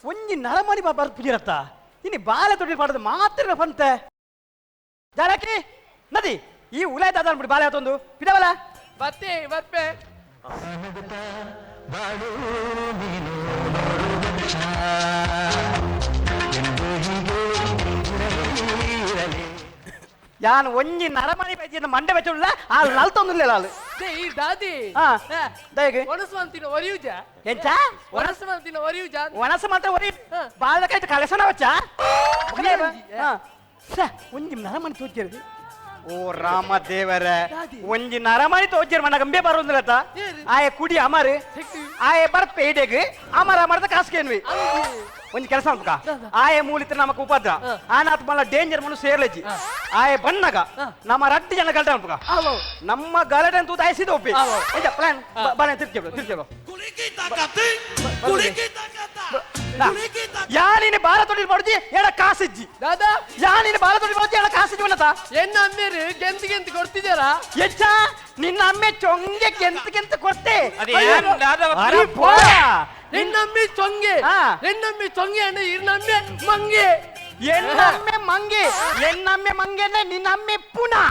ಒಂಜಿ ನರಮಣಿ ಬರ್ಪುಜಿರತ್ತ ಇನ್ನು ಬಾಲೆ ತೊಡಿ ಮಾಡೋದು ಮಾತ್ರ ಬಂತೆ ಜಾಲಕಿ ನದಿ ಈ ಉಲಾಯ್ ದಾದ ಬಿಡಿ ಬಾಲೆ ಆತೊಂದು ಪಿದವಲ್ಲ ಬತ್ತೆ ಬರ್ಪೆ ಯಾನ್ ಒಂಜಿ ನರಮಣಿ ಬೈಜಿನ ಮಂಡೆ ಬೆಚ್ಚುಲ್ಲ ಆ ನಲ್ತೊಂದಿಲ್ಲ ಆಳು ಈ ದಾದಿ ದಯಗೆ ಒಣಸುವಂತಿನ ಒರಿಯುಜ ಎಂಚ ಒಣಸುವಂತಿನ ಒರಿಯುಜ ಒಣಸ ಮಾತ್ರ ಒರಿ ಬಾಳದಕೈತೆ ಕಲೆಸನ ವಚ್ಚ ಒಂಜಿ ನರಮಣಿ ತೋಚಿರದು ಓ ರಾಮ ದೇವರ ಒಂಜಿ ನರಮಣಿ ತೋಚಿರ ಮನ ಗಂಬೆ ಬರೋದಿಲ್ಲತ್ತ ಆಯ ಕುಡಿ ಅಮರ್ ಆಯ ಬರ್ಪೆ ಇಡೆಗ್ ಅಮರ ಅಮರದ ಕಾಸ್ಕೇನ್ವಿ ಒಂಜಿ ಕೆಲಸ ಮಾಡ್ಕ ಆಯ ಮೂಲಿತ ನಮಕ್ ಉಪದ್ರ ಆನಾತ್ ಮಲ್ಲ ಡೇಂಜರ್ ಮನು ಸೇರ್ಲೆಜಿ ಆಯ ಬನ್ನಗ ನಮ್ಮ ರಡ್ಡಿ ಜನ ಗಲ್ಟ ಅನ್ಪಕ ನಮ್ಮ ಗಲಟೆ ತೂತ ಆಯ್ಸಿದ ಒಪ್ಪಿ ಎಂತ ಪ್ಲಾನ್ ಬನ ತಿರ್ಚೇಬ ಯಾನಿನ ಬಾಲ ತೊಡಿ ಮಾಡುಜಿ ಎಡ ಕಾಸಿಜ್ಜಿ ದಾದಾ ಯಾನಿನ ಬಾಲ ತೊಡಿ ಮಾಡುಜಿ ಎಡ ಕಾಸಿಜ್ಜಿ ಬನ್ನತ ಎನ್ನ ಅಮ್ಮೇರು ಗೆಂತ್ ಗೆಂತ್ ಕೊಡ್ತಿದ್ದಾರಾ ಎಚ್ಚ ನಿನ್ನ ಅಮ್ಮೆ ಚೊಂಗೆ ಕೆಂತ ಕೊಡ್ತೆ ಎನ್ನಮ್ಮಿ ಚೊಂಗೆ ಎನ್ನಮ್ಮಿ ಚೊಂಗೆ ಅಣ್ಣ ಇರ್ನಮ್ಮೆ ಮಂಗೆ ಎನ್ನಮ್ಮೆ ಮಂಗೆ ಎನ್ನಮ್ಮೆ ಮಂಗೆ ನಿನ್ನ ಅಮ್ಮೆ ಪುನಃ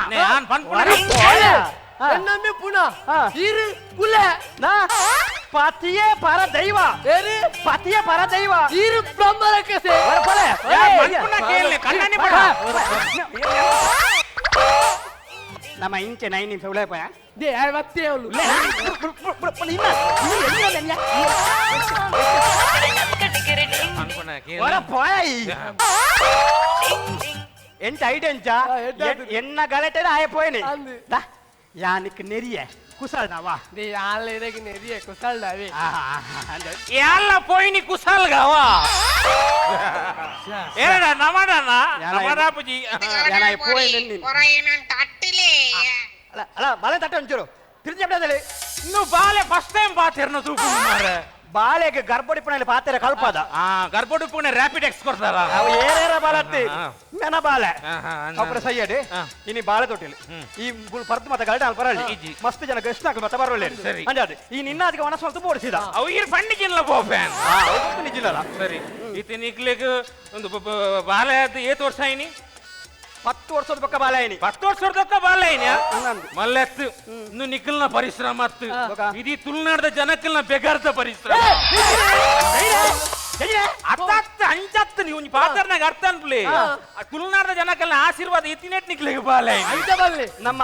ಎನ್ನಮ್ಮೆ ಪುನಃ ಇರು ಕುಲೆ ಪತಿಯೇ ಪರ ದೈವ ಪತಿಯೇ ಪರ ದೈವ ಇರು ಬ್ರಹ್ಮರಕಸೆ ನಮ್ಮ ಇಂಚೆ 9 ನಿಮಿಷ ಉಳೇಪಯ ದೇ ಮತ್ತೆ ಅವಳು ಎಂಚ ಐಡ್ ಎಂಚ ಎನ್ನ ಗಲಟೆ ಆಯ ಪೋಯನೆ ಯಾನಿಕ್ ನೆರಿಯ ಕುಸಲ್ನವಾ ದೇ ಯಾಲ ಇರಗೆ ನೆರಿಯ ಕುಸಲ್ನವೆ ಯಾಲ್ಲ ಪೋಯಿನಿ ಕುಸಲ್ಗವಾ ಏನ ನಮಡನ ನಮಡಾಪುಜಿ ಯಾನಾಯ ಪೋಯನೆ ಅಲ್ಲ ಬಾಳೆ ತಟ್ಟೆ ಒಂಚೂರು ತಿರ್ಜಿ ಇನ್ನು ಬಾಳೆ ಫಸ್ಟ್ ಟೈಮ್ ಪಾತಿರ್ನ ತೂಕು ಮಾರೆ ಬಾಳೆಗೆ ಗರ್ಭಡಿಪುಣಲ್ಲಿ ಪಾತ್ರೆ ಕಲ್ಪದ ಗರ್ಭಡಿಪುಣೆ ರ್ಯಾಪಿಡ್ ಎಕ್ಸ್ ಕೊಡ್ತಾರ ಅವು ಏನೇರ ಬಾಲತ್ತಿ ಮೆನ ಬಾಳೆ ಅಪ್ಪರ ಸೈಯಡಿ ಇನಿ ಬಾಳೆ ತೊಟ್ಟಿಲಿ ಈ ಪರ್ದು ಮತ್ತೆ ಗಲ್ಟ ಅಲ್ಲಿ ಬರಲಿ ಮಸ್ತ್ ಜನ ಗೆಸ್ಟ್ ಹಾಕಿ ಮತ್ತೆ ಬರಲಿ ಅಂಜಾದೆ ಈ ನಿನ್ನ ಅದಕ್ಕೆ ಒಣ ಸ್ವಲ್ಪ ಓಡಿಸಿದ ಅವು ಇರ್ ಫಂಡಿಗಿಲ್ಲ ಬೋಫ್ಯಾನ್ ನಿಜಿಲ್ಲ ಸರಿ ಈತ ನಿಕ್ಲಿಗೆ ಒಂದು ಬಾಳೆ ಅದು ಏತ್ ವರ್ಷ ಐನಿ 10 ವರ್ಷದ ಪಕ್ಕ ಬಾಳೆ ಐನಿ 10 ವರ್ಷದ ಬಾಳೆ ಐನಿ ಮಲ್ಲೆತ್ತು ಇನ್ನು ನಿಖಲ್ನ ಪರಿಶ್ರಮ ಅತ್ತು ಇಡೀ ತುಳುನಾಡದ ಜನಕ್ಕಲ್ನ ಬೆಗಾರ್ದ ಪರಿಶ್ರಮ ಅರ್ಥ ಅಂಚತ್ತು ನೀವು ಪಾತ್ರನಾಗ ಅರ್ಥ ಅನ್ಪ್ಲಿ ತುಳುನಾಡದ ಜನಕ್ಕಲ್ನ ಆಶೀರ್ವಾದ ಇತ್ತಿನೆಟ್ ನಿಕ್ಲಿಗೆ ಬಾಳೆ ಐತಬಲ್ಲಿ ನಮ್ಮ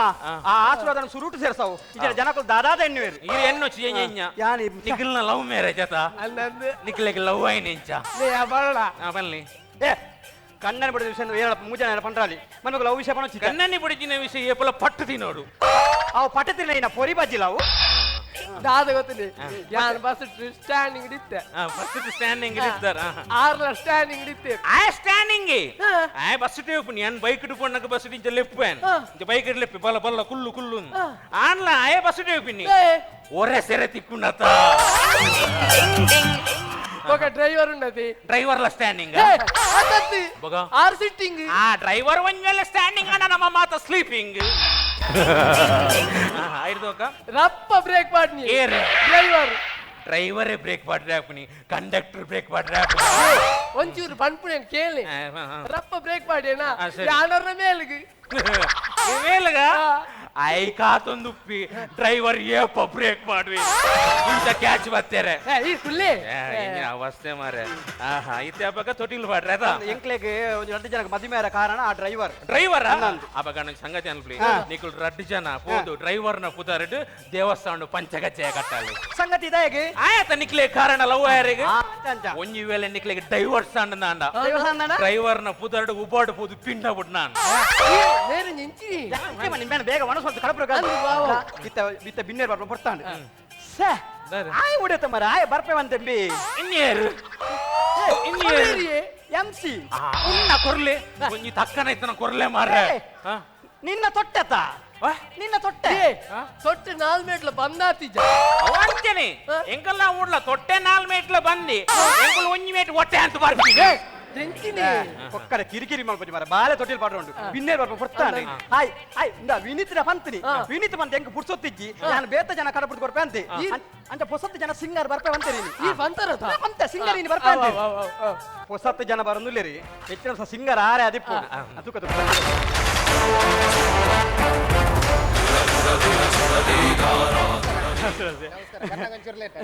ಆ ಆಶೀರ್ವಾದ ಸುರುಟು ಸೇರ್ಸಾವು ಇದರ ಜನಕ್ಕಲ್ ದಾದಾದ ಎನ್ನುವೇರು ಈ ಎನ್ನು ಚಿಯಂಜ ಯಾನಿ ನಿಖಲ್ನ ಲವ್ ಮ್ಯಾರೇಜ್ ಆತ ನಿಖಲಿಗೆ ಲವ್ ಐನಿ ಇಂಚ ಬನ್ನಿ ಏ ಕಣ್ಣನಿ ಬಿಡಿದ ವಿಷಯ ಏನ ಮೂಜನ ಪಂಟ್ರಾಲಿ ಮನಗ ಲವ್ ವಿಷಯ ಪಣಚಿ ಕಣ್ಣನಿ ಬಿಡಿಜಿನ ವಿಷಯ ಏಪಲ ಪಟ್ಟು ತಿನೋಡು ಅವು ಪಟ್ಟು ತಿನ್ನ ಇನ ಪೊರಿ ಬಜ್ಜಿಲ್ಲ ಅವು ದಾದ ಗೊತ್ತಿದೆ ಯಾನ್ ಬಸ್ ಸ್ಟ್ಯಾಂಡಿಂಗ್ ಇತ್ತೆ ಫಸ್ಟ್ ಸ್ಟ್ಯಾಂಡಿಂಗ್ ಇದ್ದಾರ ಆರ್ಲ ಸ್ಟ್ಯಾಂಡಿಂಗ್ ಇತ್ತೆ ಆ ಸ್ಟ್ಯಾಂಡಿಂಗ್ ಆ ಬಸ್ ಟೇಪ್ ನೀ ಅನ್ ಬೈಕ್ ಇಟ್ಕೊಂಡಾಗ ಬಸ್ ಡಿಂಜ ಲೆಪ್ಪನ್ ಬೈಕ್ ಲೆಪ್ಪಿ ಬಲ್ಲ ಬಲ್ಲ ಕುಲ್ಲು ಕುಲ್ಲು ಆನ್ಲ ಆ ಬಸ್ ಟೇಪ್ ನೀ ಒರೆ ಸೆರೆ ತಿಕ್ಕುಂಡತ ఒక డ్రైవర్ ఉన్నది డ్రైవర్ల స్టాండింగ్ అదత్తి ఆర్ సిట్టింగ్ ఆ డ్రైవర్ వంజల స్టాండింగ్ అన్న ನಮ್ಮ ಮಾತ ಸ್ಲೀಪಿಂಗ್ ಐರ್ದೋಕ ರಪ್ಪ ಬ್ರೇಕ್ ಮಾಡ್ನಿ ಏರ್ ಡ್ರೈವರೇ ಬ್ರೇಕ್ ಮಾಡ್ರೆ ಹಾಕುನಿ ಕಂಡಕ್ಟರ್ ಬ್ರೇಕ್ ಮಾಡ್ರೆ ಹಾಕುನಿ ಒಂಚೂರು ಪನ್ಪುಣೆ ಕೇಳಿ ರಪ್ಪ ಬ್ರೇಕ್ ಮಾಡ್ಯೇನಾ ಯಾನರ ಮೇಲ್ಗೆ ಮೇಲ್ಗ ಐ ಕಾತೊಂದು ಡ್ರೈವರ್ ಏಪ ಬ್ರೇಕ್ ಮಾಡ್ವಿ ಇಂತ ಕ್ಯಾಚ್ ಬರ್ತಾರೆ ಈ ಫುಲ್ಲಿ ಅವಸ್ಥೆ ಮಾರೆ ಆಹಾ ಇತ್ತೆ ಹಬ್ಬಕ್ಕ ತೊಟ್ಟಿಲ್ ಮಾಡ್ರೆ ಅದ ಎಂಕ್ಲೆಗೆ ಒಂದು 2 ಜನಕ್ಕೆ ಮದುವೆ ಕಾರಣ ಆ ಡ್ರೈವರ್ ಹಬ್ಬಕ್ಕ ನನಗೆ ಸಂಗತಿ ಅನ್ಲಿ ನೀಕು 2 ಜನ ಹೋದು ಡ್ರೈವರ್ನ ಪುತಾರಡು ದೇವಸ್ಥಾನ ಪಂಚಗಚ್ಚೆಯ ಕಟ್ಟಾలి ಸಂಗತಿ ಇದೆ ಹೇಗೆ ಆಯತ ನಿಕ್ಲೆ ಕಾರಣ ಲವ್ ಯಾರಿಗೆ ಒಂಜಿ ವೇಳೆ ನಿಕ್ಲೆಗೆ ಡೈವರ್ಸ್ ಅಂಡ ನಾಂಡ ಡ್ರೈವರ್ನ ಪುತಾರಡು ಉಪಾಡು ಪೋದು ಪಿಂಡ ಬಿಡ್ ನಾನು ಬೇರೆ ನಿಂತಿ ನಿಮ್ಮೇನ ಬೇಗ ಸ್ವಲ್ಪ ಕಳಪುರ ಬಿತ್ತ ಬಿನ್ನೇರ್ ಬರ್ಪ ಬರ್ತಾಂಡು ಆಯ್ ಉಡತ ಮರ ಆಯ್ ಬರ್ಪೇವಂತೆಂಬಿ ಇನ್ನೇರು ಎಂಸಿ ಉನ್ನ ಕೊರ್ಲೆ ಒಂಜಿ ತಕ್ಕನ ಇತ್ತನ ಕೊರ್ಲೆ ಮಾರ್ರೆ ನಿನ್ನ ತೊಟ್ಟೆತ ನಿನ್ನ ತೊಟ್ಟೆ ತೊಟ್ಟೆ 4 ಮೇಟ್ಲ ಬಂದಾತಿಜ ಅವಂಚನೆ ಎಂಕಲ್ನ ಊಡ್ಲ ತೊಟ್ಟೆ 4 ಮೇಟ್ಲ ಬಂದಿ ಎಂಕಲ್ ಒಂಜಿ ಮೇಟ್ ಹೊಟ್ಟೆ ಅಂತ ಬರ್ತೀನಿ ತೆಂಚಿನಿ ಒಕ್ಕಡೆ ಕಿರಿಕಿರಿ ಮಾಡ್ಬೋದು ಮರ ಬಾಳೆ ತೊಟ್ಟಿಲ್ ಪಾಡ್ರ ಉಂಟು ಬಿನ್ನೇರ್ ಬರ್ಪ ಬರ್ತಾನೆ ಹಾಯ್ ಹಾಯ್ ಇಂದ ವಿನೀತಿನ ಪಂತಿನಿ ವಿನೀತ್ ಬಂತ ಹೆಂಗ್ ಪುಡ್ಸೊತ್ತಿಜ್ಜಿ ನಾನು ಬೇತ ಜನ ಕಡಬಿಟ್ಟು ಬರ್ಪೆ ಅಂತೆ ಅಂತ ಹೊಸತ್ತು ಜನ ಸಿಂಗರ್ ಬರ್ಪೆ ಅಂತೆ ಈ ಬಂತಾರತ ಅಂತ ಸಿಂಗರ್ ನೀನು ಬರ್ಪೆ ಅಂತೆ ಹೊಸತ್ತು ಜನ ಬರಂದಿಲ್ಲ ರೀ ಹೆಚ್ಚಿನ ಸಿಂಗರ್ ಆರೆ ಅದಿಪ್ಪು ಅದಕ್ಕೆ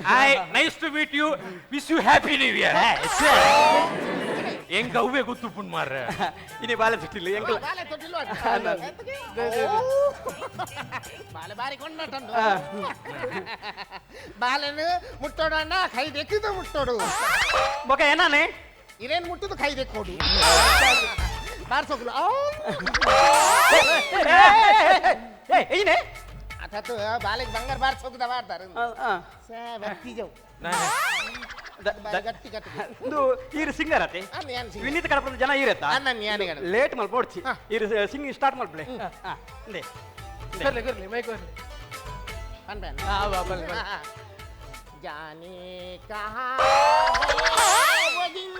Hi, nice to meet you. Wish you happy new year. ಹೆಂಗ ಅವೇ ಗೊತ್ತು ಪುಣ್ ಮಾರ್ರೆ ಇನಿ ಬಾಳೆ ತೊಟ್ಟಿಲ್ಲ ಹೆಂಗ್ ಬಾಲೆ ತೊಟ್ಟಿಲ್ಲ ಬಾಲೆ ಬಾರಿ ಕೊಂಡಟಂದು ಬಾಲೆನು ಮುಟ್ಟೋಡು ಅಣ್ಣ ಕೈ ದೆಕ್ಕಿದು ಮುಟ್ಟೋಡು ಬೊಕ ಏನಾನೆ ಇರೇನ್ ಮುಟ್ಟುದು ಕೈ ದೆಕ್ಕೋಡು ಬಾರ್ಸೋಗ್ಲು ಏ ಏನೇ ಅಥತ್ತು ಬಾಲೆಗೆ ಬಂಗಾರ ಬಾರ್ಸೋಗ್ದ ಮಾಡ್ತಾರೆ ಬರ್ತಿಜವು ಗಟ್ಟಿ ಗಟ್ಟಿ ಒಂದು ಈರು ಸಿಂಗರ್ ಅತೆ ವಿನೀತ್ ಕಡಪದ ಜನ ಈರತ್ತಾ ಲೇಟ್ ಮಲ್ ಪೋಡ್ಚಿ ಈರು ಸಿಂಗಿಂಗ್ ಸ್ಟಾರ್ಟ್ ಮಾಡ್ಬಿಳೆ ಇಂದೆ ಕರ್ಲೆ ಕರ್ಲೆ ಮೈಕ್ ಕರ್ಲೆ ಅನ್ಬೇನ್ जाने कहाँ वो दिन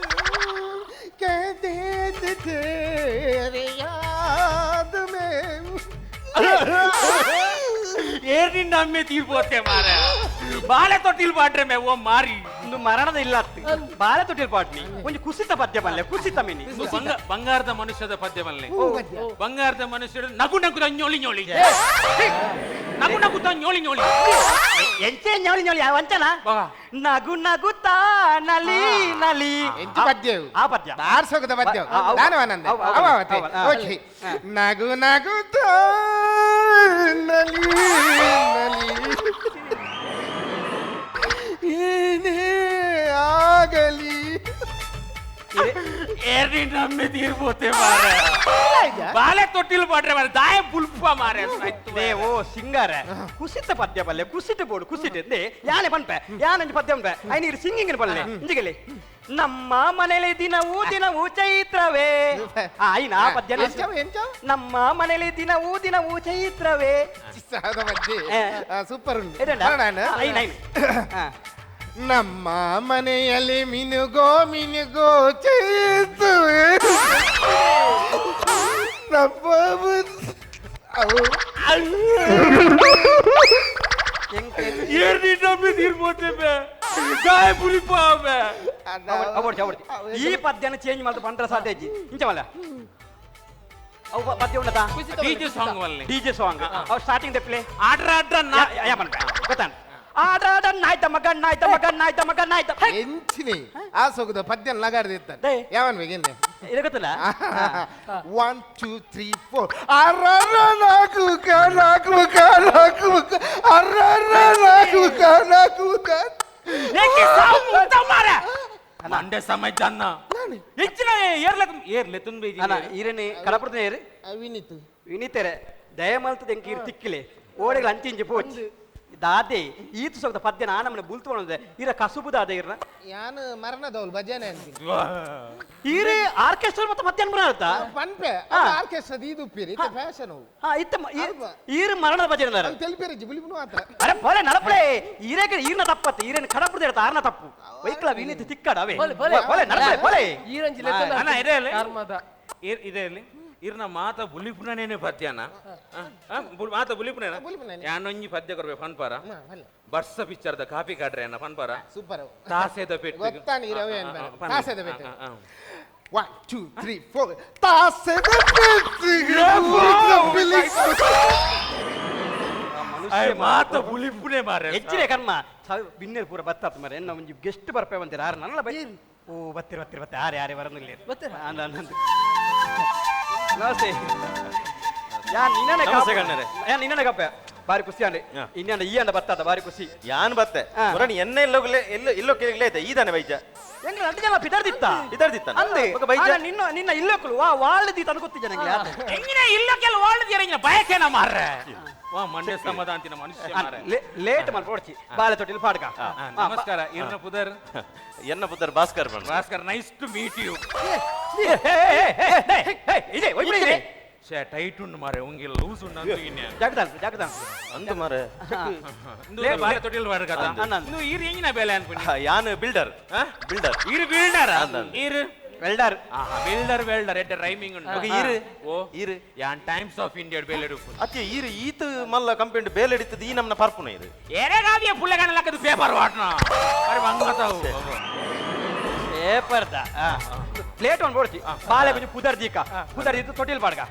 कहते थे तेरे याद में ಏರ್ನಿ ನಮ್ಮೆ ತೀರ್ಪೋತೆ ಮಾರ ಬಾಳೆ ತೊಟ್ಟಿಲ್ ಪಾಡ್ರೆ ಮೇ ಓ ಮಾರಿ ಒಂದು ಮರಣದ ಇಲ್ಲ ಬಾಳೆ ತೊಟ್ಟಿಲ್ ಪಾಡ್ನಿ ಒಂದು ಕುಸಿತ ಪದ್ಯ ಬಲ್ಲೆ ಕುಸಿತ ಮಿನಿ ಬಂಗಾರದ ಮನುಷ್ಯದ ಪದ್ಯ ಬಲ್ಲೆ ಬಂಗಾರದ ಮನುಷ್ಯರು ನಗು ನಗುತ್ತ ñೋಳಿ ñೋಳಿ ನಗು ನಗುತ್ತ ñೋಳಿ ñೋಳಿ ಎಂಚೆ ñೋಳಿ ñೋಳಿ ವಂಚನ ನಗು ನಗುತ್ತಾ ನಲಿ ನಲಿ ಎಂಚು ಪದ್ಯ ಆ ಪದ್ಯ ಬಾರ್ಸೋಗದ ಪದ್ಯ ನಾನು ಆನಂದ ಅವತೆ ಓಕೆ ನಗು ನಗುತ್ತಾ ನಲಿ ನಲಿ ಏನೇ ಆಗಲಿ ಏರ್ನಿ ನಮ್ಮೆ ತೀರ್ಪೋತೆ ಮಾರ ಬಾಳೆ ತೊಟ್ಟಿಲ್ ಪಾಡ್ರೆ ಮಾರ ದಾಯ ಪುಲ್ಪ ಮಾರ ದೇ ಓ ಸಿಂಗರ್ ಕುಸಿತ ಪದ್ಯ ಬಲ್ಲೆ ಕುಸಿತ ಬೋಡು ಕುಸಿತ ದೇ ಯಾನೆ ಪನ್ಪೆ ಯಾನಂಜಿ ಪದ್ಯ ಉಂಟೆ ಐ ನೀರು ಸಿಂಗಿಂಗ್ ಬಲ್ಲೆ ಇಂಜಿಗಲಿ ನಮ್ಮ ಮನೇಲಿ ದಿನವೂ ಚೈತ್ರವೇ ಐನ ಆ ಪದ್ಯ ನಮ್ಮ ಮನೇಲಿ ದಿನವೂ ಚೈತ್ರವೇ ಸೂಪರ್ ಉಂಟು ನಮ್ಮ ಮನೆಯಲ್ಲಿ ಮಿನುಗೋ ಚೈತುವೆ ಏರ್ನಿ ನಮ್ಮೆ ತೀರ್ಪೋತೆ ಮೇ ದಾಯ ಪುಲಿಪ ಮೇ ಈ ಪದ್ಯನ ಚೇಂಜ್ ಮಾಡ್ತಾ ಪಂಡ್ರ ಸಾಧ್ಯ ಅಜ್ಜಿ ಇಂಚಮಲ್ಲ ಅವು ಪದ್ಯ ಉಂಟತಾ ಡಿಜೆ ಸಾಂಗ್ ವಲ್ಲೆ ಡಿಜೆ ಸಾಂಗ್ ಅವ್ ಸ್ಟಾರ್ಟಿಂಗ್ ದ ಪ್ಲೇ ಆಡ್ರ ಆಡ್ರ ನಾ ಯಾ ಪನ್ಪೆ ಗೊತ್ತಾನ ಆಡ್ರ ನಾಯ್ತ ಮಗ ಎಂಚಿನಿ ಆ ಸೊಗದ ಪದ್ಯ ಲಗಾಡ್ದಿತ್ತ ಯಾವನ್ ಬೇಗೇನೆ ಇದು ಗೊತ್ತಿಲ್ಲ 1 2 3 4 ಅರ್ರ ನಾಕು ಏಕೆ ಸಾಂಗ್ ಮುಕ್ತ ಮಾರ ಮಂಡೆ ಸಮಯ ಜನ್ನ ಹೆಚ್ಚಿನ ಏರ್ಲೆ ತುಂಬಿ ಅಣ್ಣ ಈರನಿ ಕಡಪುರದ ಏರು ವಿನೀತರೆ ದಯಮಲ್ತದ ಎಂಕ ಇರು ತಿಕ್ಕಿಲೆ ಓಡೆಗಳ ಅಂಚಿಂಜಿ ಪೋಚ್ ದಾದೆ ಈತು ಸೊಗದ ಪದ್ಯ ನಮ್ಮನೆ ಬುಲ್ತುವಣದೆ ಇರ ಕಸುಬುದಾದ ಇರ್ನ ಯಾನು ಮರಣದವಳು ಭಜನೆ ಅಂತೀನಿ ಈರೆ ಆರ್ಕೆಸ್ಟ್ರಾ ಮತ್ತೆ ಮಧ್ಯಾಹ್ನ ಬರತ್ತ ಪನ್ಪೆ ಆರ್ಕೆಸ್ಟ್ರಾ ಇದು ಉಪ್ಪಿರಿ ಫ್ಯಾಷನ್ ಈರು ಮರಣದ ಭಜನೆ ತೆಲಿಪೇರಿ ಜಿಬುಲಿಬುನು ಆತ ಅರೆ ಪೋಲೆ ನಡಪಳೆ ಈರೆಗೆ ಈರ್ನ ತಪ್ಪತ್ತೆ ಈರೇನು ಕಡಪುರದ ಇರತ್ತ ಆರ್ನ ತಪ್ಪು ವೈಕಲ ವಿನೀತ್ ತಿಕ್ಕಡ ಅವೇ ಪೋಲೆ ನಡಪಳೆ ಪೋಲೆ ಈರಂಜಿ ಲೆಕ್ಕ ಅಣ್ಣ ಇದೆ ಕರ್ಮದ ಇದೆ ಇರ್ನ ಮಾತ ಬುಲಿಪುಣನೇನೆ ಪದ್ಯನ ಮಾತ ಬುಲಿಪುಣೇನ ಯಾನೊಂಜಿ ಪದ್ಯ ಕೊರ್ಬೆ ಫನ್ಪಾರ ಬರ್ಸ ಪಿಕ್ಚರ್ದ ಕಾಪಿ ಕಾಡ್ರೆ ಅನ್ನ ಫನ್ಪಾರ ಸೂಪರ್ ತಾಸೆದ ಪೆಟ್ಟು ಗೊತ್ತಾನಿ ರವೆ ತಾಸೆದ ಪೆಟ್ಟು 1 2 3 4 ತಾಸೆದ ಪೆಟ್ಟು ಮಾತ ಬುಲಿಪುಣೆ ಮಾರೆ ಹೆಚ್ಚಿನ ಕರ್ಮ ಬಿನ್ನೇರು ಪೂರ ಬತ್ತಾತ ಮರೆ ಎನ್ನ ಒಂಜಿ ಗೆಸ್ಟ್ ಬರ್ಪೆ ಬಂತೀರ ಆರು ನನ್ನಲ್ಲ ಬೈ ಓ ಬತ್ತಿರ ಆರೆ ಬರನಿಲ್ಲ ನಮಸ್ತೆ ನಿನ್ನೆ ಕಪ್ಪೆ ಬಾರಿ ಖುಷಿ ಅಂಡೆ ಇನ್ನೊಂದು ಈ ಅಂಡ ಬತ್ತಾದ ಬಾರಿ ಖುಷಿ ಯಾನ್ ಬತ್ತೆ ಎನ್ನ ಎಲ್ಲೋ ಕೇಳೈತೆ ಈದಾನೆ ಬೈಜ ಹೆಂಗ್ രണ്ട് ಜನ ಬಿದರ್ದಿತ್ತ ಅಂದೆ ನಿನ್ನ ಇಲ್ಲೋಕಲು ವಾಳ್ದಿ ತನಗೊತ್ತಿದ್ದೆ ನಂಗೆ ಹೆಂಗಿನ ಇಲ್ಲಕ್ಕೆಲ್ಲ ವಾಳ್ದಿರ ಬಯಕೇನ ಮಾರ್ರೆ ವಾ ಮಂಡ್ಯ ಸಮಾಧಾಂತಿನ ಮನುಷ್ಯ ಮಾರ್ರೆ ಲೇಟ್ ಮಾಡಿ ಪೋಡ್ಚಿ ಬಾಳೆ ತೊಟ್ಟಿಲ್ ಪಾಡ್ಕ ನಮಸ್ಕಾರ ಇರ್ನ ಪುದರ್ ಎನ್ನ ಪುದರ್ Bhaskar nice to meet you ಇದೆ ಒಯ್ಬಿಡಿ ಶೇ ಟೈಟ್ ಉಂಡು ಮಾರೆ ಉಂಗಿಲ್ಲ ಲೂಸ್ ಉಂಡು ಅಂತ ಇನ್ನೆ ಜಾಗದಾನ್ ಅಂದು ಮಾರೆ ಬಾಳೆ ತೊಟ್ಟಿಲ್ ಬಾರ ಕಥ ನೀವು ಈರು ಹೆಂಗಿನ ಬೇಲೆ ಅನ್ಕೊಂಡು ಯಾನ್ ಬಿಲ್ಡರ್ ಈರು ಬಿಲ್ಡರ್ ಈರು ವೆಲ್ಡರ್ ವೆಲ್ಡರ್ ಎಡ್ಡೆ ರೈಮಿಂಗ್ ಉಂಟು ಇರು ಯಾನ್ ಟೈಮ್ಸ್ ಆಫ್ ಇಂಡಿಯಾ ಬೇಲೆಡು ಅತ್ತೆ ಇರು ಈತ ಮಲ್ಲ ಕಂಪೆಂಡ್ ಬೇಲೆಡಿತದ ಈ ನಮ್ನ ಪರ್ಪುನ ಇದು ಎರೆಗಾದಿಯ ಪುಳ್ಳೆಗಣಲಕ್ಕದು ಪೇಪರ್ ವಾಟ್ನ ಅರೆ ಬಂಗತಾವು ಪೇಪರ್ ದ ಪ್ಲೇಟ್ ಒಂದು ಬೋಡ್ತಿ ಬಾಲೆ கொஞ்சம் ಪುದರ್ದಿಕ ಪುದರ್ದಿದ್ದು ತೊಟ್ಟಿಲ್ ಬಾಡ್ಗ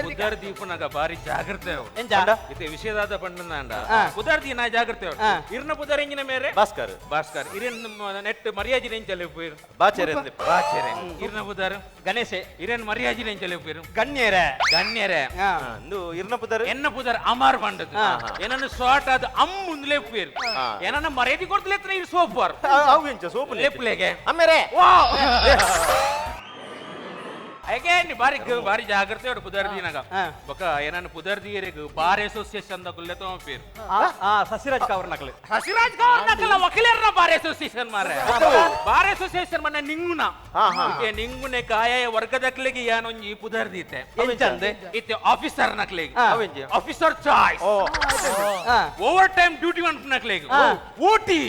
ಕುದರ್ ದೀಪನಾಗ ಬಾರಿ ಜಾಗ್ರತೆ ಎಂಜ ಇತ್ತೆ ವಿಷಯದಾದ ಪಂಡಂದ ಕುದರ್ ದೀನ ಜಾಗ್ರತೆ ಇರ್ನ ಪುದರ್ ಎಂಜಿನ ಮೇರೆ ಭಾಸ್ಕರ್ ಇರಿನ್ ನೆಟ್ ಮರ್ಯಾಜಿ ರೇಂಜಲ್ಲಿ ಹೋಯಿರು ಬಾಚೆರೆ ಇರ್ನ ಪುದರ್ ಗಣೇಶೆ ಇರೇನ್ ಮರ್ಯಾಜಿ ರೇಂಜಲ್ಲಿ ಹೋಯಿರು ಗಣ್ಯರೆ ಅಂದು ಇರ್ನ ಪುದರ್ ಎನ್ನ ಪುದರ್ ಅಮಾರ್ ಬಂಡದು ಏನನ್ನ ಶಾರ್ಟ್ ಆದ ಮುಂದ್ಲೆ ಹೋಯಿರು ಏನನ್ನ ಮರ್ಯಾದಿ ಕೊಡ್ತಲೆ ಇರ್ ಸೋಪರ್ ಅವು ಎಂಚ ಸೋಪು ಲೆಪ್ಲೆಗೆ ಅಮ್ಮೇರೆ again ಬಾರಿ ಜಾಗ್ರತೆ ಹೊಡ ಪುದರ್ದಿನಾಗ ಬೊಕ ಏನನ್ನ ಪುದರ್ದಿಯರಿಗೆ ಬಾರ್ ಅಸೋಸಿಯೇಷನ್ ದ ಕುಲ್ಲೆ ತೋ ಪೇರ್ ಸಸಿರಾಜ್ ಕವರ್ ನಕಲೆ ಸಸಿರಾಜ್ ಕವರ್ ನಕಲ ವಕೀಲರ ಬಾರ್ ಅಸೋಸಿಯೇಷನ್ ಮಾರೆ ಬಾರ್ ಅಸೋಸಿಯೇಷನ್ ಮನ್ನ ನಿಂಗುನ ನಿಂಗುನೆ ಕಾಯ ವರ್ಗದಕ್ಲೆಗೆ ಯಾನೊಂಜಿ ಪುದರ್ದಿತೆ ಎಂಚಂದೆ ಇತ್ತೆ ಆಫೀಸರ್ ನಕಲೆಗೆ officer choice overtime duty ಒನ್ ನಕಲೆಗೆ ಓಟಿ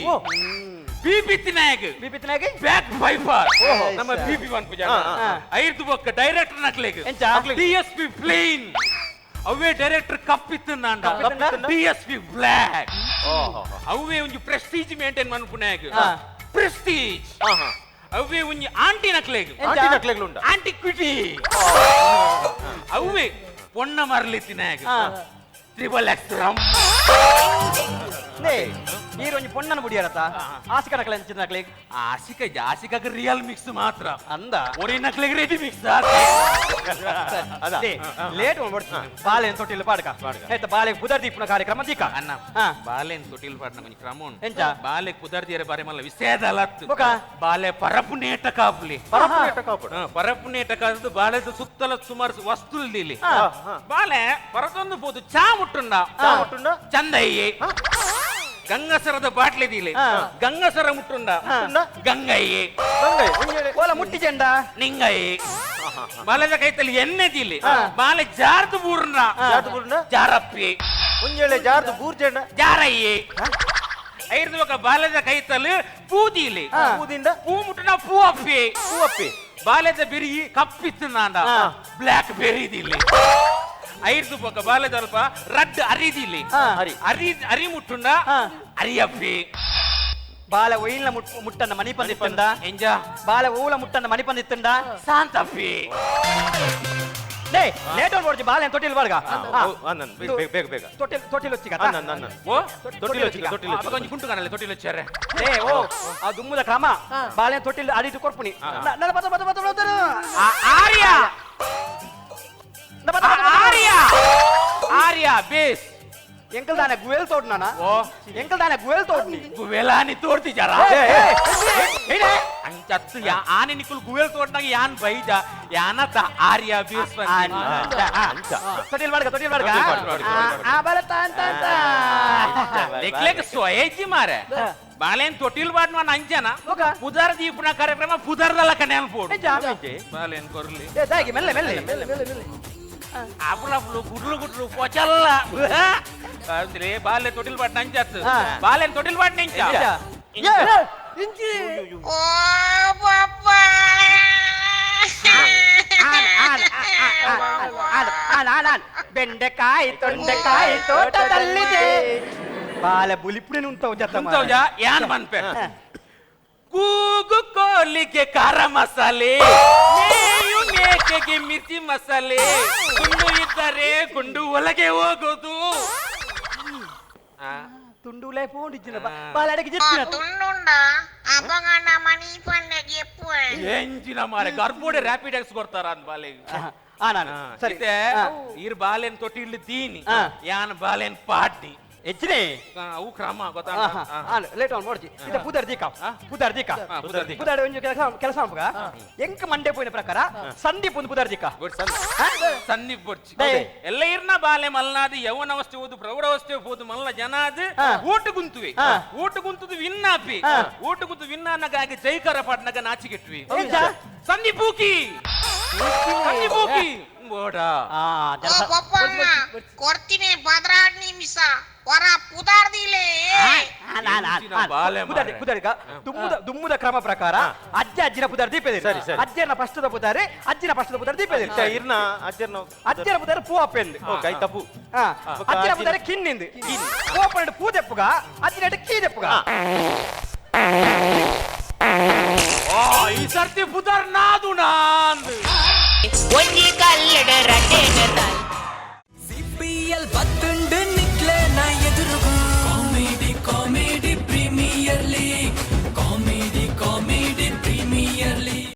ಬಿಪಿತಿನಾಗ ಬ್ಯಾಕ್ ಫೈಫರ್ ನಮ್ಮ ಬಿಪಿ ಒನ್ ಪೂಜಾ ಐದು ಬೊಕ್ಕ ಡೈರೆಕ್ಟರ್ ನಕ್ಲೆಗ್ ಡಿಎಸ್ಪಿ ಪ್ಲೇನ್ ಅವೇ ಡೈರೆಕ್ಟರ್ ಕಪ್ಪಿತ್ತು ನಾಂಡ ಡಿಎಸ್ಪಿ ಬ್ಲಾಕ್ ಅವೇ ಒಂಜಿ ಪ್ರೆಸ್ಟೀಜ್ ಮೇಂಟೈನ್ ಮನ್ಪುನಾಗ ಪ್ರೆಸ್ಟೀಜ್ ಅವೇ ಒಂಜಿ ಆಂಟಿ ನಕ್ಲೆಗ್ ಆಂಟಿಕ್ವಿಟಿ ಅವೇ ಪೊಣ್ಣ ಮರಲಿತ್ತಿನಾಗ ಟ್ರಿಬಲ್ ಎಕ್ಸ್ ರಮ್ ನೀರು ಒಂಜಿ ಪೊಣ್ಣನ ಬುಡಿಯಾರತ ಆಸಿಕ ನಕಲೆ ಎಂಚಿನ ನಕಲೆ ಆಸಿಕ ರಿಯಲ್ ಮಿಕ್ಸ್ ಮಾತ್ರ ಅಂದ ಒರಿ ನಕ್ಲೆಗ್ ರೆಡಿ ಮಿಕ್ಸ್ ಅದ ಲೇಟ್ ಮಾಡ್ಬಿಡ್ತು ಬಾಳೆನ್ ತೊಟ್ಟಿಲ್ ಪಾಡ್ಕ ಆಯ್ತಾ ಬಾಳೆ ಪುದರ್ದೀಪನ ಕಾರ್ಯಕ್ರಮ ದೀಕ ಅನ್ನ ಬಾಳೆನ್ ತೊಟ್ಟಿಲ್ ಪಾಡ್ನ ಕೊಂಚ ಕ್ರಮ ಎಂಚ ಬಾಲೆ ಪುದರ್ದಿಯರ ಬಾರೆ ಮಲ್ಲ ವಿಷಯದಲತ್ತು ಬೊಕ ಬಾಲೆ ಪರಪುನೇಟ ಕಾಪ್ಲಿ ಪರಪುನೇಟ ಕಾದು ಬಾಳೆದ ಸುತ್ತಲ ಸುಮಾರು ವಸ್ತುಲ್ ದಿಲಿ ಬಾಲೆ ಪರದೊಂದು ಪೋದು ಚಾ ಮುಟ್ಟುಂಡ ಚಂದಯ್ಯೆ ಗಂಗಸರದ ಬಾಟ್ಲಿ ದಿಲೆ ಗಂಗಸರ ಮುಟ್ಟುಂಡ ಗಂಗಯ್ಯೆ ಓಲ ಮುಟ್ಟಿ ಚೆಂಡ ನಿಂಗಯ್ಯೆ ಬಾಲೆದ ಕೈತಲ್ಲಿ ಎಣ್ಣೆ ದಿಲಿ ಬಾಲೆ ಜಾರ್ದು ಬೂರ್ನ ಜಾರಪ್ಪಿ ಮುಂಜಾನೆ ಜಾರ್ದು ಬೂರ್ಜೆಂಡ ಜಾರಯ್ಯೆ ಐದು ఒక ಬಾಲೆದ ಕೈತಲ್ಲಿ ಪೂದಿಲಿ ಪೂದಿಂದ ಪೂ ಮುಟ್ಟನ ಪೂ ಅಪ್ಪಿ ಬಾಲೆದ ಬಿರಿ ಕಪ್ಪಿತ್ತು ನಾಂಡ ಬ್ಲಾಕ್ ಬೆರಿ ದಿಲ್ಲಿ ಐದು ಬೊಕ್ಕ ಬಾಲೆದ ಅಲ್ಪ ರಡ್ ಅರಿದಿಲ್ಲಿ ಅರಿ ಮುಟ್ಟುಂಡ ಅರಿಯಪ್ಪಿ ಬಾಲ ಒಯಿಲ್ನ ಮುಟ್ಟನ್ನ ಮನಿ ಪಂದಿತ್ತಂಡ ಎಂಜ ಬಾಲ ಊಲ ಮುಟ್ಟನ್ನ ಮನಿ ಪಂದಿತ್ತಂಡ ಶಾಂತಪ್ಪಿ ಲೇ ಲೇಟ್ ಮಾಡ್ಬಿಡ್ತಿ ಬಾಲೆ ತೊಟ್ಟಿಲ್ ಬಾರ್ಗ ಬೇಗ ತೊಟ್ಟಿಲ್ వచ్చిಗ ಓ ತೊಟ್ಟಿಲ್ ಕೊಂಚ ಕುಂಟು ಕಾಣಲ್ಲ ತೊಟ್ಟಿಲ್ వచ్చాರೆ ಏ ಓ ಆ ದುಮ್ಮದ ಕ್ರಮ ಬಾಲೆ ತೊಟ್ಟಿಲ್ ಅಡಿತು ಕೊರ್ಪುನಿ ಆರ್ಯ ಆರ್ಯ ಬೇಸ್ ಎಂಕಲ್ ದಾನೆ ಗುವೆಲ್ ತೋಡ್ ನಾನ ಓ ಎಂಕಲ್ ದಾನೆ ಗುವೆಲ್ ತೋಡ್ ನಿ ಗುವೆಲಾನಿ ತೋಡ್ತಿ ಜರ ಅಂಚತ್ತು ಆನೆ ನಿಕುಲ್ ಗುವೆಲ್ ತೋಡ್ನಾಗ ಯಾನ್ ಬೈಜ ಯಾನತ ಆರ್ಯ ಬೇಸ್ ತೊಟ್ಟಿಲ್ ಬಾಡ್ಗ ಆ ಬರತ ಅಂತ ಲೆಕ್ಲೆಕ್ ಸೊಯಜಿ ಮಾರೆ ಬಾಳೆನ್ ತೊಟ್ಟಿಲ್ ಬಾಡ್ನ ಅಂಜನ ಪುದರ್ ದೀಪನ ಕಾರ್ಯಕ್ರಮ ಪುದರ್ದಲ್ಲ ಕಣೆ ಅನ್ಪೋಡು ಬಾಳೆನ್ ಕೊರ್ಲಿ ದಾಗಿ ಮೆಲ್ಲೆ ಅಪ್ಲಪ್ಲು ಗುಡ್ಲು ಪೊಚಲ್ಲ ಅಂದ್ರೆ ಬಾಲೆ ತೊಟ್ಟಿಲ್ ಬಾಡ್ನ ಅಂಜತ್ತು ಬಾಳೆನ್ ತೊಟ್ಟಿಲ್ ಬಾಡ್ನ ಇಂಚ ಬೆಂಡೆಕಾಯಿ ತೊಂಡೆಕಾಯಿ ತೋಟದಲ್ಲಿದೆ ಬಾಲೆ ಬುಲಿಪುಡಿ ಉಂಟವು ಜತ ಯಾನ್ ಮನ್ಪೆ ಕೂಗು ಕೋಲಿಗೆ ಖಾರ ಮಸಾಲೆ ಮೇಯು ಮೇಕೆಗೆ ಮಿರ್ಚಿ ಮಸಾಲೆ ಗುಂಡು ಇದ್ದರೆ ಗುಂಡು ಒಳಗೆ ಹೋಗೋದು ತುಂಡುಲೇ ಪೋಂಡಿಜ್ಜಿನ ಬಾಲಡಿಗೆ ಜಿತ್ತಿನ ತುಂಡುಂಡ ಅಪಗಂಡ ಮನಿ ಪಂಡೆಗೆ ಎಪ್ಪುವೆ ಎಂಜಿನ ಮಾರೆ ಗರ್ಬೋಡೆ ರ್ಯಾಪಿಡ್ ಎಕ್ಸ್ ಕೊಡ್ತಾರ ಅಂದ್ ಬಾಲೆಗೆ ನಾನು ಸರಿ ಈರ್ ಬಾಲೆನ್ ತೊಟ್ಟಿಲ್ ದೀನಿ ಯಾನ್ ಬಾಲೆನ್ ಪಾಟ್ನಿ ಹೆಚ್ಚಿನೇ ಅವು ಕ್ರಮ ಗೊತ್ತಾ ಲೇಟ್ ಆನ್ ಮಾಡ್ತಿ ಇದು ಪುದರ್ದಿಕ ಒಂಜಿ ಕೆಲಸ ಮಗ ಎಂಕ ಮಂಡೆ ಪೋಯಿನ ಪ್ರಕಾರ ಸಂದೀಪ್ ಒಂದು ಪುದರ್ದಿಕ ಸಂದೀಪ್ ಬೊಡ್ಚಿ ಎಲ್ಲ ಇರ್ನ ಬಾಲೆ ಮಲ್ನಾದಿ ಯೌವನವಸ್ಥೆ ಹೋದು ಪ್ರೌಢವಸ್ಥೆ ಹೋದು ಮಲ್ಲ ಜನಾದ್ ಓಟು ಗುಂತುದು ವಿನ್ನಾಪಿ ಓಟು ಗುಂತು ವಿನ್ನಾನಗಾಗಿ ಜೈಕರ ಪಾಟ್ನಾಗ ನಾಚಿಗೆಟ್ವಿ ಸಂದೀಪ್ ಬೂಕಿ ಬೋಡಾ ಓ ಬೊಪ್ಪಣ್ಣ ಕೊಡ್ತೀನಿ 18 ನಿಮಿಷ ಹೊರ ಪುದಾರ್ದಿಲೆ ದುಮ್ಮುದ ಕ್ರಮ ಪ್ರಕಾರ ಅಜ್ಜಿನ ಪುದಾರ್ ದೀಪದಿರಿ ಸರಿ, ಸರಿ. ಅಜ್ಜನ ಪಷ್ಟದ ಪುದಾರಿ ಅಜ್ಜಿನ ಪಷ್ಟದ ಪುದಾರ್ ದೀಪದಿರಿ ಇರ್ನ ಅಜ್ಜರ್ನ ಅಜ್ಜನ ಪುದಾರ ಪೂ ಅಪ್ಪೆಂದು ಕೈ ತಪ್ಪು ಅಜ್ಜನ ಪುದಾರ ಕಿನ್ನಿಂದು ಪೂ ಪೂ ದೆಪ್ಪುಗ ಅಜ್ಜಿನ ಕೀ ದೆಪ್ಪುಗ ಈ ಸರ್ತಿ ಪುದರ್ ನಾದು ನಾಂದು ಒಂಜಿ ಕಲ್ಲಡ ರಡ್ಡೆನ